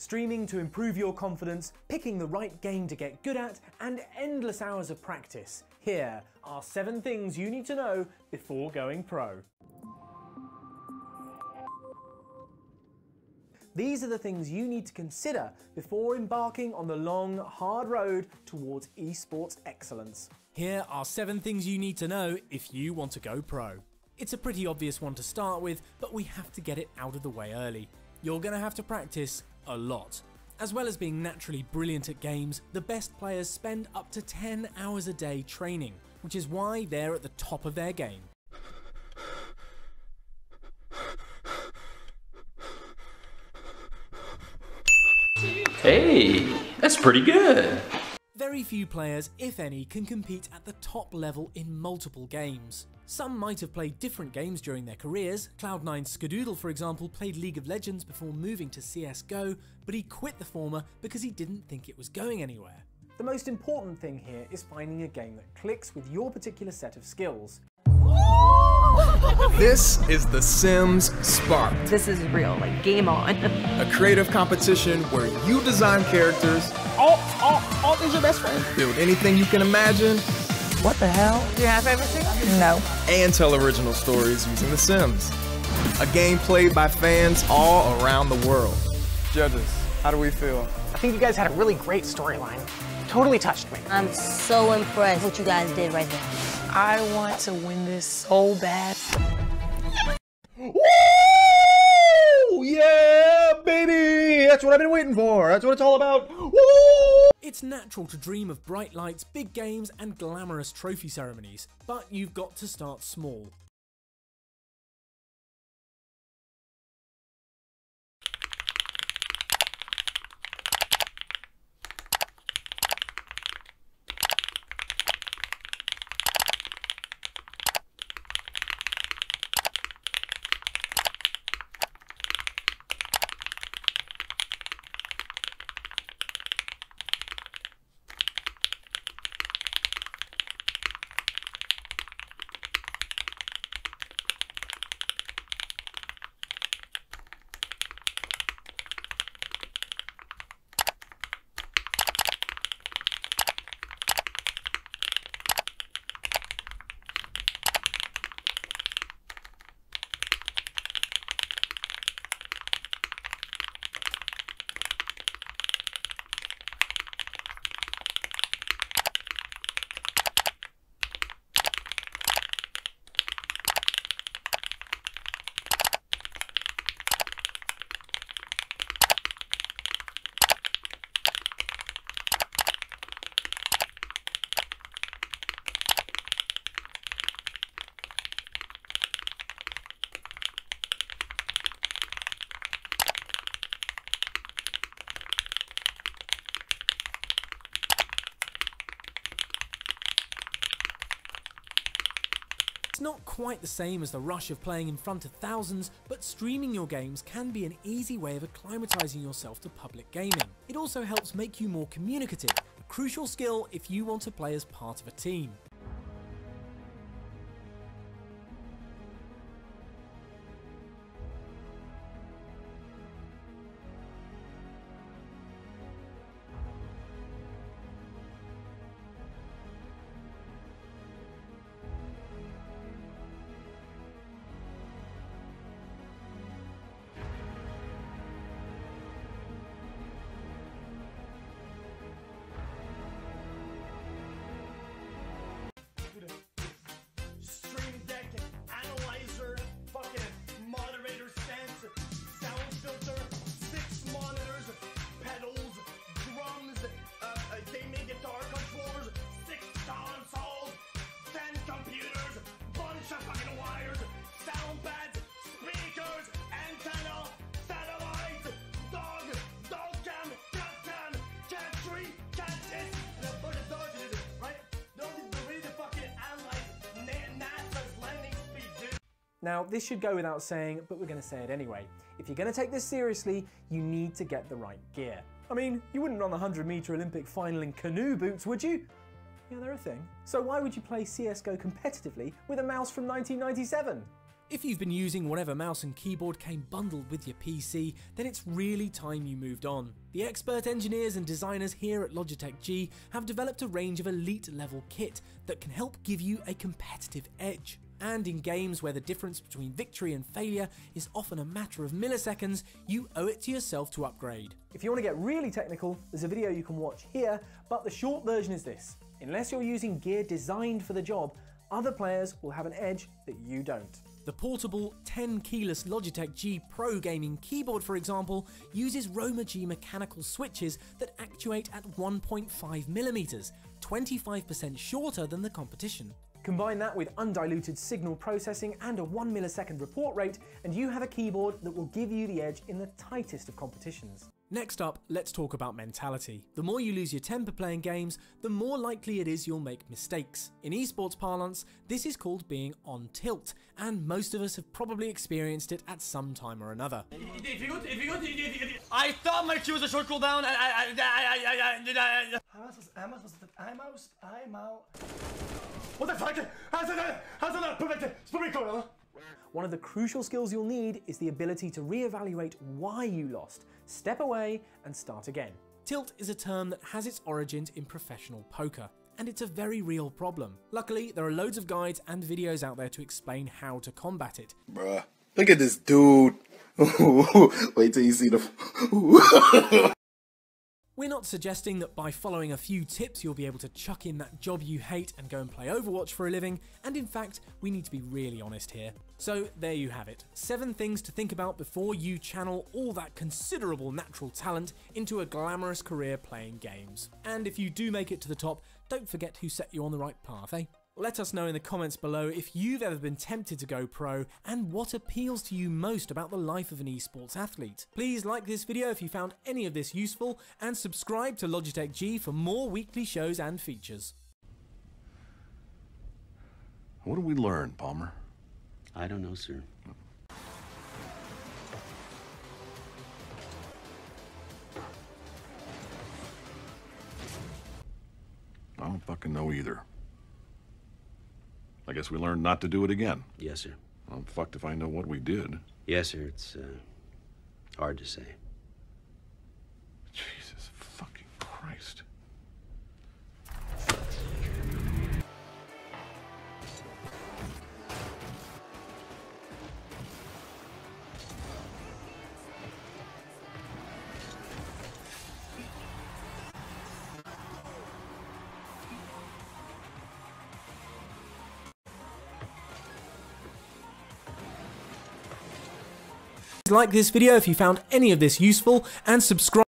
streaming to improve your confidence, picking the right game to get good at, and endless hours of practice. Here are 7 things you need to know before going pro. These are the things you need to consider before embarking on the long, hard road towards esports excellence. Here are 7 things you need to know if you want to go pro. It's a pretty obvious one to start with, but we have to get it out of the way early. You're going to have to practice a lot. As well as being naturally brilliant at games, the best players spend up to 10 hours a day training, which is why they're at the top of their game. Hey, that's pretty good. Very few players, if any, can compete at the top level in multiple games. Some might have played different games during their careers. Cloud9's Skadoodle, for example, played League of Legends before moving to CSGO, but he quit the former because he didn't think it was going anywhere. The most important thing here is finding a game that clicks with your particular set of skills. This is The Sims Sparked. This is real, like game on. A creative competition where you design characters. Oh, these are best friends. Build anything you can imagine. What the hell? Do you have everything? No. And tell original stories using The Sims. A game played by fans all around the world. Judges, how do we feel? I think you guys had a really great storyline. Totally touched me. I'm so impressed with what you guys did right there. I want to win this so bad. Woo! Yeah, baby! That's what I've been waiting for. That's what it's all about. Woo! It's natural to dream of bright lights, big games, and glamorous trophy ceremonies, but you've got to start small. It's not quite the same as the rush of playing in front of thousands, but streaming your games can be an easy way of acclimatizing yourself to public gaming. It also helps make you more communicative, a crucial skill if you want to play as part of a team. Now, this should go without saying, but we're going to say it anyway. If you're going to take this seriously, you need to get the right gear. I mean, you wouldn't run the 100-meter Olympic final in canoe boots, would you? Yeah, they're a thing. So why would you play CSGO competitively with a mouse from 1997? If you've been using whatever mouse and keyboard came bundled with your PC, then it's really time you moved on. The expert engineers and designers here at Logitech G have developed a range of elite level kit that can help give you a competitive edge. And in games where the difference between victory and failure is often a matter of milliseconds, you owe it to yourself to upgrade. If you want to get really technical, there's a video you can watch here, but the short version is this. Unless you're using gear designed for the job, other players will have an edge that you don't. The portable 10-keyless Logitech G Pro gaming keyboard, for example, uses Roma G mechanical switches that actuate at 1.5mm, 25% shorter than the competition. Combine that with undiluted signal processing and a 1 millisecond report rate, and you have a keyboard that will give you the edge in the tightest of competitions. Next up, let's talk about mentality. The more you lose your temper playing games, the more likely it is you'll make mistakes. In esports parlance, this is called being on tilt, and most of us have probably experienced it at some time or another. I thought my Q was a short cooldown. What the fuck? One of the crucial skills you'll need is the ability to reevaluate why you lost, step away and start again. Tilt is a term that has its origins in professional poker, and it's a very real problem. Luckily, there are loads of guides and videos out there to explain how to combat it. Bruh, look at this dude. Wait till you see the... We're not suggesting that by following a few tips you'll be able to chuck in that job you hate and go and play Overwatch for a living, and in fact, we need to be really honest here. So there you have it, 7 things to think about before you channel all that considerable natural talent into a glamorous career playing games. And if you do make it to the top, don't forget who set you on the right path, eh? Let us know in the comments below if you've ever been tempted to go pro and what appeals to you most about the life of an esports athlete. Please like this video if you found any of this useful and subscribe to Logitech G for more weekly shows and features. What did we learn, Palmer? I don't know, sir. I don't fucking know either. I guess we learned not to do it again. Yes, sir. I'm fucked if I know what we did. Yes, sir. It's hard to say. Jesus fucking Christ. Like this video if you found any of this useful and subscribe